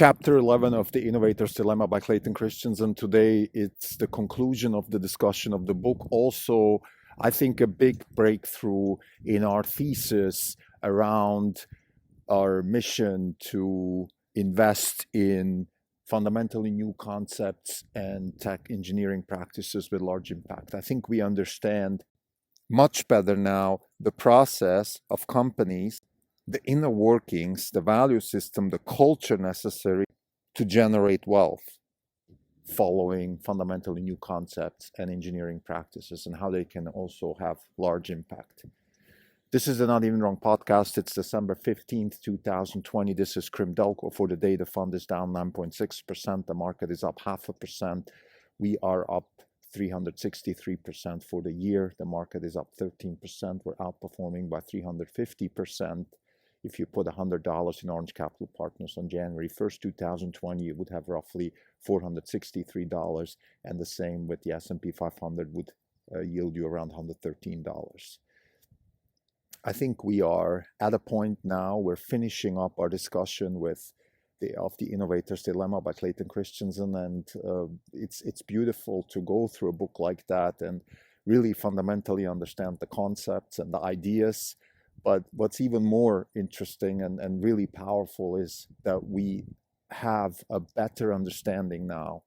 Chapter 11 of The Innovator's Dilemma by Clayton Christensen. Today it's the conclusion of the discussion of the book. Also, I think a big breakthrough in our thesis around our mission to invest in fundamentally new concepts and tech engineering practices with large impact. I think we understand much better now the process of companies, the inner workings, the value system, the culture necessary to generate wealth following fundamentally new concepts and engineering practices, and how they can also have large impact. This is the Not Even Wrong podcast. It's December 15th, 2020. This is Krim Delco. For the day, the fund is down 9.6%. The market is up 0.5%. We are up 363% for the year. The market is up 13%. We're outperforming by 350%. If you put $100 in Orange Capital Partners on January 1st, 2020, you would have roughly $463, and the same with the S&P 500 would yield you around $113. I think we are at a point now, we're finishing up our discussion with the Innovator's Dilemma by Clayton Christensen, and it's beautiful to go through a book like that and really fundamentally understand the concepts and the ideas. But what's even more interesting and really powerful is that we have a better understanding now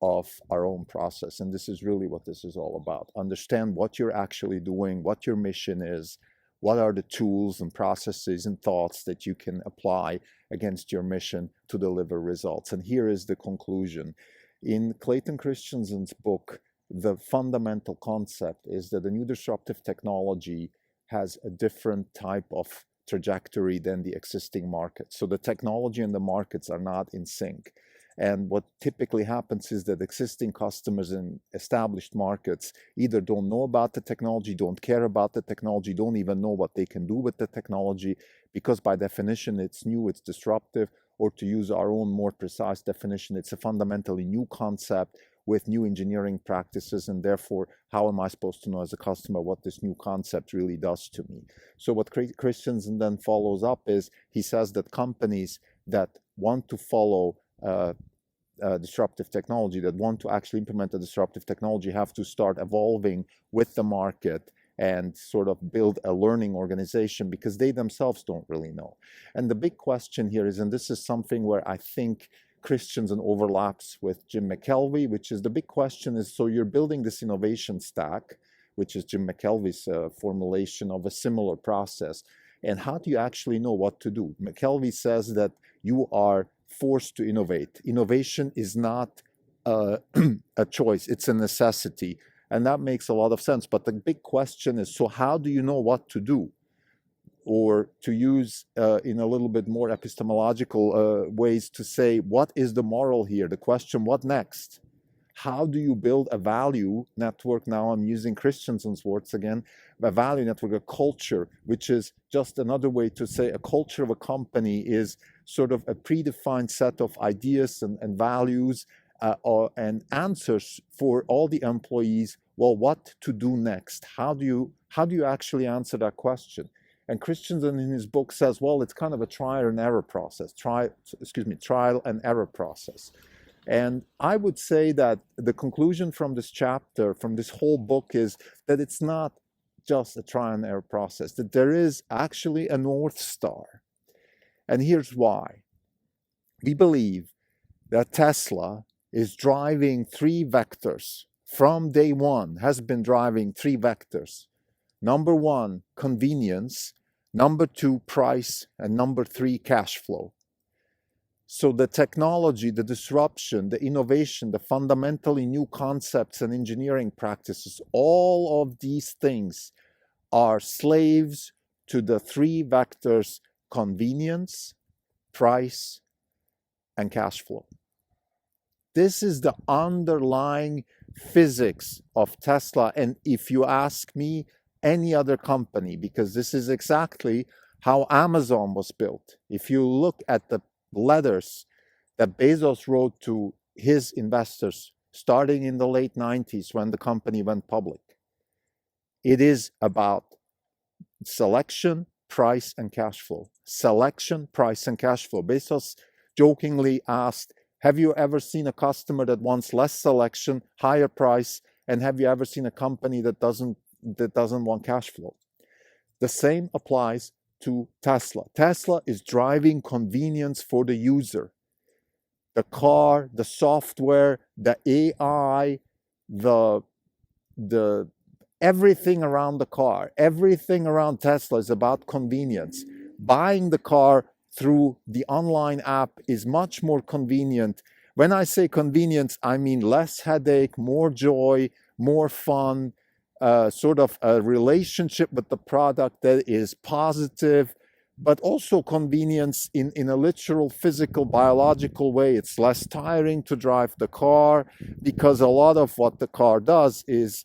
of our own process. And this is really what this is all about. Understand what you're actually doing, what your mission is, what are the tools and processes and thoughts that you can apply against your mission to deliver results. And here is the conclusion. In Clayton Christensen's book, the fundamental concept is that a new disruptive technology has a different type of trajectory than the existing market. So the technology and the markets are not in sync. And what typically happens is that existing customers in established markets either don't know about the technology, don't care about the technology, don't even know what they can do with the technology, because by definition it's new, it's disruptive, or to use our own more precise definition, it's a fundamentally new concept with new engineering practices, and therefore, how am I supposed to know as a customer what this new concept really does to me? So what Christensen then follows up is, he says that companies that want to follow disruptive technology, that want to actually implement a disruptive technology, have to start evolving with the market and sort of build a learning organization, because they themselves don't really know. And the big question here is, and this is something where I think Christensen overlaps with Jim McKelvey, which is the big question is, so you're building this innovation stack, which is Jim McKelvey's formulation of a similar process. And how do you actually know what to do? McKelvey says that you are forced to innovate. Innovation is not a choice, it's a necessity. And that makes a lot of sense. But the big question is, so how do you know what to do? Or to use in a little bit more epistemological ways to say, what is the moral here? The question, what next? How do you build a value network? Now I'm using Christensen's words again, a value network, a culture, which is just another way to say a culture of a company is sort of a predefined set of ideas and values and answers for all the employees. Well, what to do next? How do you actually answer that question? And Christensen in his book says, well, it's kind of a trial and error process, trial and error process. And I would say that the conclusion from this chapter, from this whole book, is that it's not just a trial and error process, that there is actually a North Star. And here's why. We believe that Tesla is driving three vectors. From day one, has been driving three vectors. Number one, convenience. Number two, price. And number three, cash flow. So the technology, the disruption, the innovation, the fundamentally new concepts and engineering practices, all of these things are slaves to the three vectors: convenience, price, and cash flow. This is the underlying physics of Tesla. And if you ask me, any other company, because this is exactly how Amazon was built. If you look at the letters that Bezos wrote to his investors starting in the late 90s when the company went public, it is about selection, price, and cash flow. Selection, price, and cash flow. Bezos jokingly asked, have you ever seen a customer that wants less selection, higher price, and have you ever seen a company that doesn't want cash flow? The same applies to Tesla. Tesla is driving convenience for the user. The car, the software, the AI, the the everything around the car, everything around Tesla is about convenience. Buying the car through the online app is much more convenient. When I say convenience, I mean less headache, more joy, more fun, sort of a relationship with the product that is positive, but also convenience in a literal, physical, biological way. It's less tiring to drive the car because a lot of what the car does is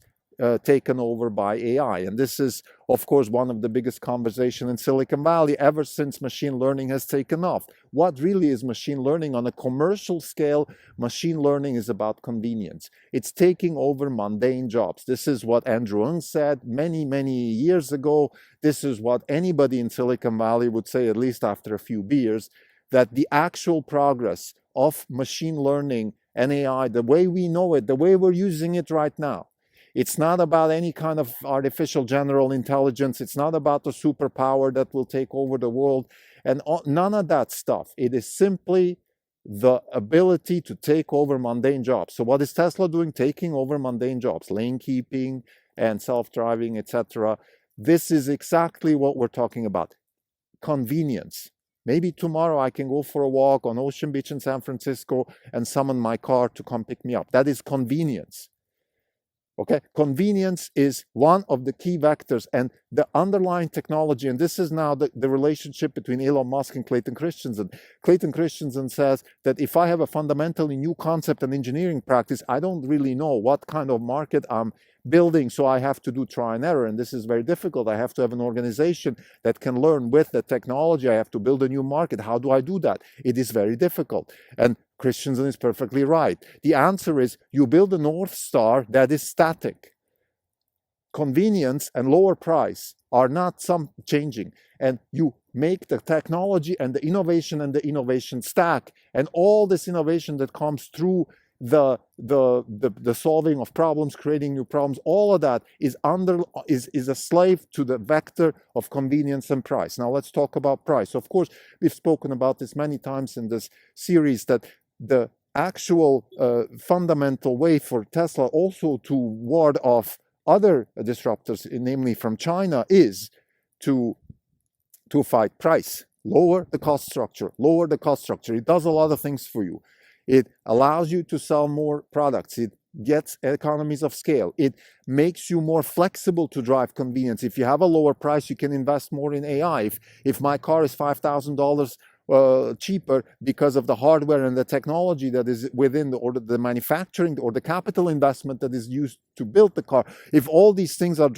taken over by AI. And this is, of course, one of the biggest conversations in Silicon Valley ever since machine learning has taken off. What really is machine learning on a commercial scale? Machine learning is about convenience. It's taking over mundane jobs. This is what Andrew Ng said many, many years ago. This is what anybody in Silicon Valley would say, at least after a few beers, that the actual progress of machine learning and AI, the way we know it, the way we're using it right now, it's not about any kind of artificial general intelligence. It's not about the superpower that will take over the world and none of that stuff. It is simply the ability to take over mundane jobs. So what is Tesla doing? Taking over mundane jobs, lane keeping and self-driving, etc. This is exactly what we're talking about. Convenience. Maybe tomorrow I can go for a walk on Ocean Beach in San Francisco and summon my car to come pick me up. That is convenience. Okay, convenience is one of the key vectors, and the underlying technology, and this is now the relationship between Elon Musk and Clayton Christensen. Clayton Christensen says that if I have a fundamentally new concept and engineering practice, I don't really know what kind of market I'm building, so I have to do try and error, and this is very difficult. I have to have an organization that can learn with the technology. I have to build a new market. How do I do that? It is very difficult. And Christensen is perfectly right. The answer is you build a North Star that is static. Convenience and lower price are not changing. And you make the technology and the innovation stack, and all this innovation that comes through the solving of problems, creating new problems, all of that is a slave to the vector of convenience and price. Now let's talk about price. Of course, we've spoken about this many times in this series, that the actual fundamental way for Tesla also to ward off other disruptors, namely from China, is to fight price. Lower the cost structure. Lower the cost structure. It does a lot of things for you. It allows you to sell more products. It gets economies of scale. It makes you more flexible to drive convenience. If you have a lower price, you can invest more in AI. If my car is $5,000 cheaper because of the hardware and the technology that is within the manufacturing or the capital investment that is used to build the car, if all these things are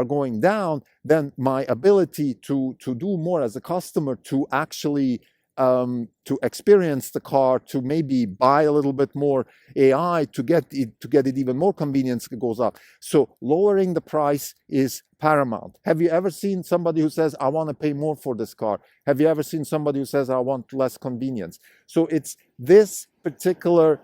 going down, then my ability to do more as a customer, to actually to experience the car, to maybe buy a little bit more AI, to get it even more convenience, goes up. So lowering the price is paramount. Have you ever seen somebody who says, I want to pay more for this car? Have you ever seen somebody who says, I want less convenience? So it's this particular,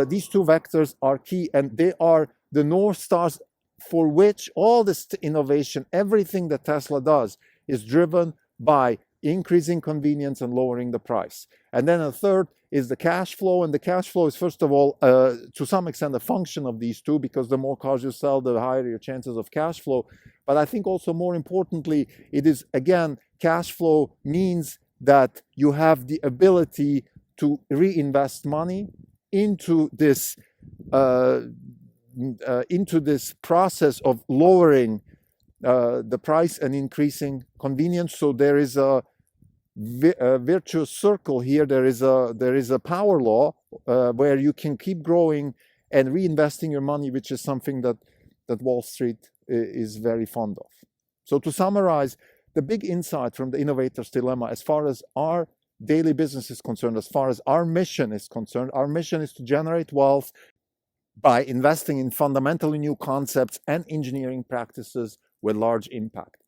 these two vectors are key, and they are the North Stars for which all this innovation, everything that Tesla does, is driven by increasing convenience and lowering the price. And then a third is the cash flow. And the cash flow is, first of all, to some extent, a function of these two, because the more cars you sell, the higher your chances of cash flow. But I think also more importantly, it is, again, cash flow means that you have the ability to reinvest money into this process of lowering the price and increasing convenience. So there is a virtuous circle here. There is a power law where you can keep growing and reinvesting your money, which is something that Wall Street is very fond of. So to summarize, the big insight from the innovator's dilemma, as far as our daily business is concerned, as far as our mission is concerned, our mission is to generate wealth by investing in fundamentally new concepts and engineering practices with large impact.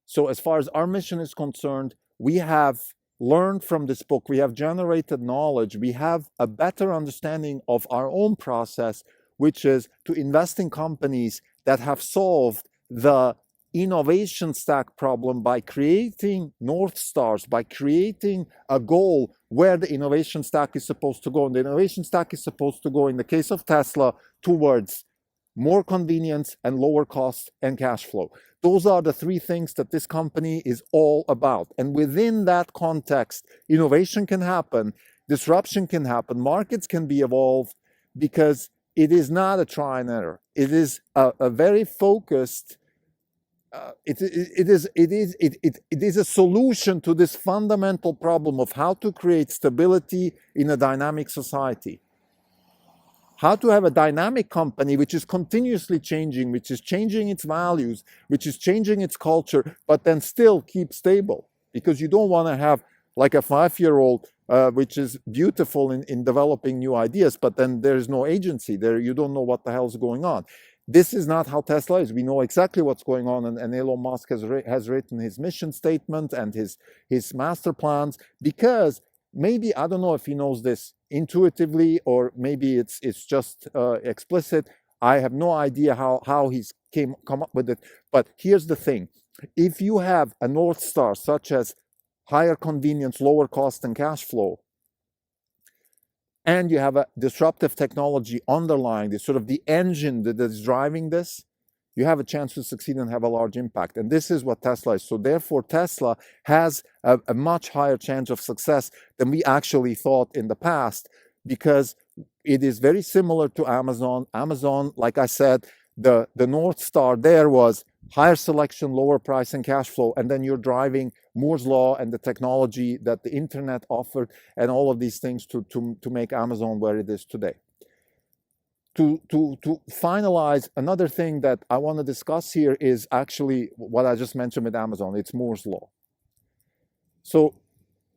So as far as our mission is concerned, we have learned from this book, we have generated knowledge, we have a better understanding of our own process, which is to invest in companies that have solved the innovation stack problem by creating North Stars, by creating a goal where the innovation stack is supposed to go. And the innovation stack is supposed to go, in the case of Tesla, towards more convenience and lower cost and cash flow. Those are the three things that this company is all about. And within that context, innovation can happen, disruption can happen, markets can be evolved, because it is not a try and error. It is a very focused, it is a solution to this fundamental problem of how to create stability in a dynamic society. How to have a dynamic company which is continuously changing, which is changing its values, which is changing its culture, but then still keep stable. Because you don't want to have like a 5-year-old, which is beautiful in developing new ideas, but then there is no agency there. You don't know what the hell is going on. This is not how Tesla is. We know exactly what's going on, and Elon Musk has written his mission statement and his master plans, because maybe, I don't know if he knows this intuitively, or maybe it's just explicit. I have no idea how he's come up with it. But here's the thing. If you have a North Star, such as higher convenience, lower cost, and cash flow, and you have a disruptive technology underlying this, sort of the engine that is driving this, you have a chance to succeed and have a large impact. And this is what Tesla is. So therefore, Tesla has a much higher chance of success than we actually thought in the past, because it is very similar to Amazon. Amazon, like I said, the North Star there was higher selection, lower price, and cash flow. And then you're driving Moore's Law and the technology that the internet offered and all of these things to make Amazon where it is today. To finalize, another thing that I want to discuss here is actually what I just mentioned with Amazon. It's Moore's Law. So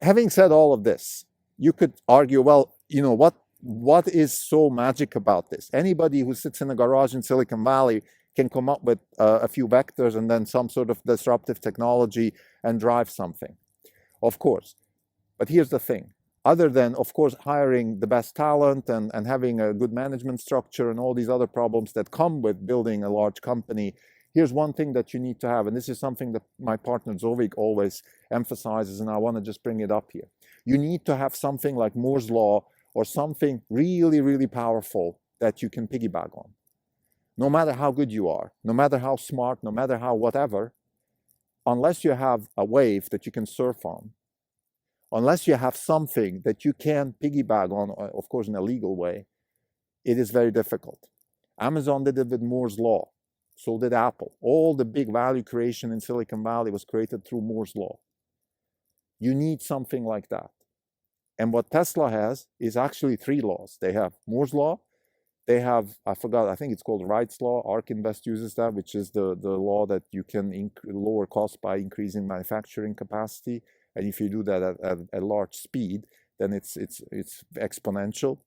having said all of this, you could argue, well, you know, what is so magic about this? Anybody who sits in a garage in Silicon Valley can come up with a few vectors and then some sort of disruptive technology and drive something, of course. But here's the thing. Other than, of course, hiring the best talent and having a good management structure and all these other problems that come with building a large company, here's one thing that you need to have, and this is something that my partner Zovig always emphasizes, and I want to just bring it up here. You need to have something like Moore's Law or something really, really powerful that you can piggyback on. No matter how good you are, no matter how smart, no matter how whatever, unless you have a wave that you can surf on, unless you have something that you can piggyback on, of course, in a legal way, it is very difficult. Amazon did it with Moore's Law. So did Apple. All the big value creation in Silicon Valley was created through Moore's Law. You need something like that. And what Tesla has is actually 3 laws. They have Moore's Law. They have, I forgot, I think it's called Wright's Law. ARK Invest uses that, which is the law that you can lower costs by increasing manufacturing capacity. And if you do that at a large speed, then it's exponential.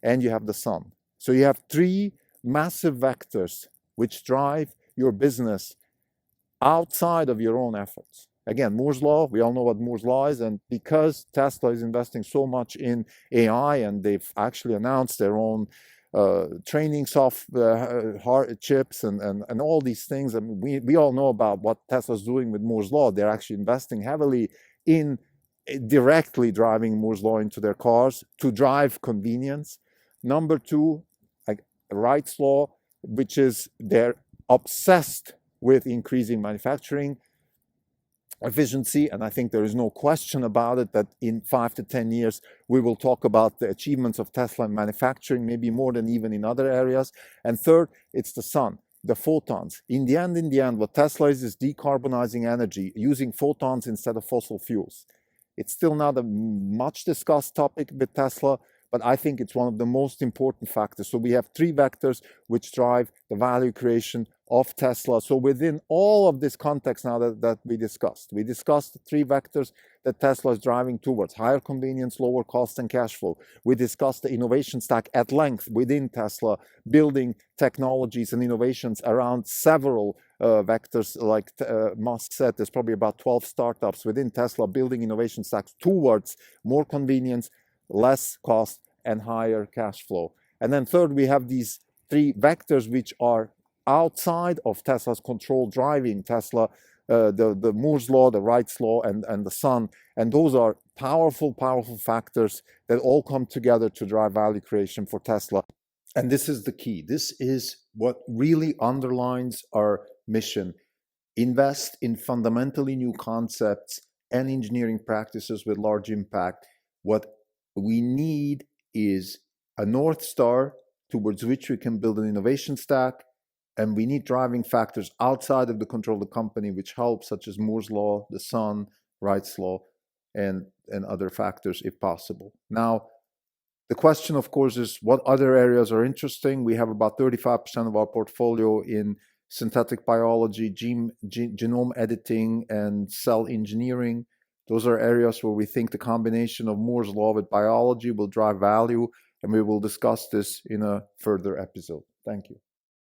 And you have the sun. So you have 3 massive vectors which drive your business outside of your own efforts. Again, Moore's Law, we all know what Moore's Law is. And because Tesla is investing so much in AI, and they've actually announced their own training software, hard chips, and all these things. I mean, we all know about what Tesla's doing with Moore's Law. They're actually investing heavily in directly driving Moore's Law into their cars to drive convenience. Number 2, like Wright's Law, which is they're obsessed with increasing manufacturing efficiency, and I think there is no question about it that in 5 to 10 years we will talk about the achievements of Tesla in manufacturing, maybe more than even in other areas. And third, it's the sun, the photons. In the end, what Tesla is decarbonizing energy using photons instead of fossil fuels. It's still not a much discussed topic with Tesla, but I think it's one of the most important factors. So we have 3 vectors which drive the value creation of Tesla. So within all of this context now that we discussed the 3 vectors that Tesla is driving towards: higher convenience, lower cost, and cash flow. We discussed the innovation stack at length within Tesla, building technologies and innovations around several vectors. Like Musk said, there's probably about 12 startups within Tesla building innovation stacks towards more convenience, less cost, and higher cash flow. And then third, we have these three vectors which are outside of Tesla's control, driving Tesla, the Moore's law, the Wright's law, and the sun. And those are powerful, powerful factors that all come together to drive value creation for Tesla. And this is the key. This is what really underlines our mission. Invest in fundamentally new concepts and engineering practices with large impact. What we need is a North Star towards which we can build an innovation stack, and we need driving factors outside of the control of the company which help, such as Moore's law, the sun, Wright's law, and other factors if possible. Now, the question, of course, is what other areas are interesting? We have about 35% of our portfolio in synthetic biology, genome editing, and cell engineering. Those are areas where we think the combination of Moore's law with biology will drive value, and we will discuss this in a further episode. Thank you.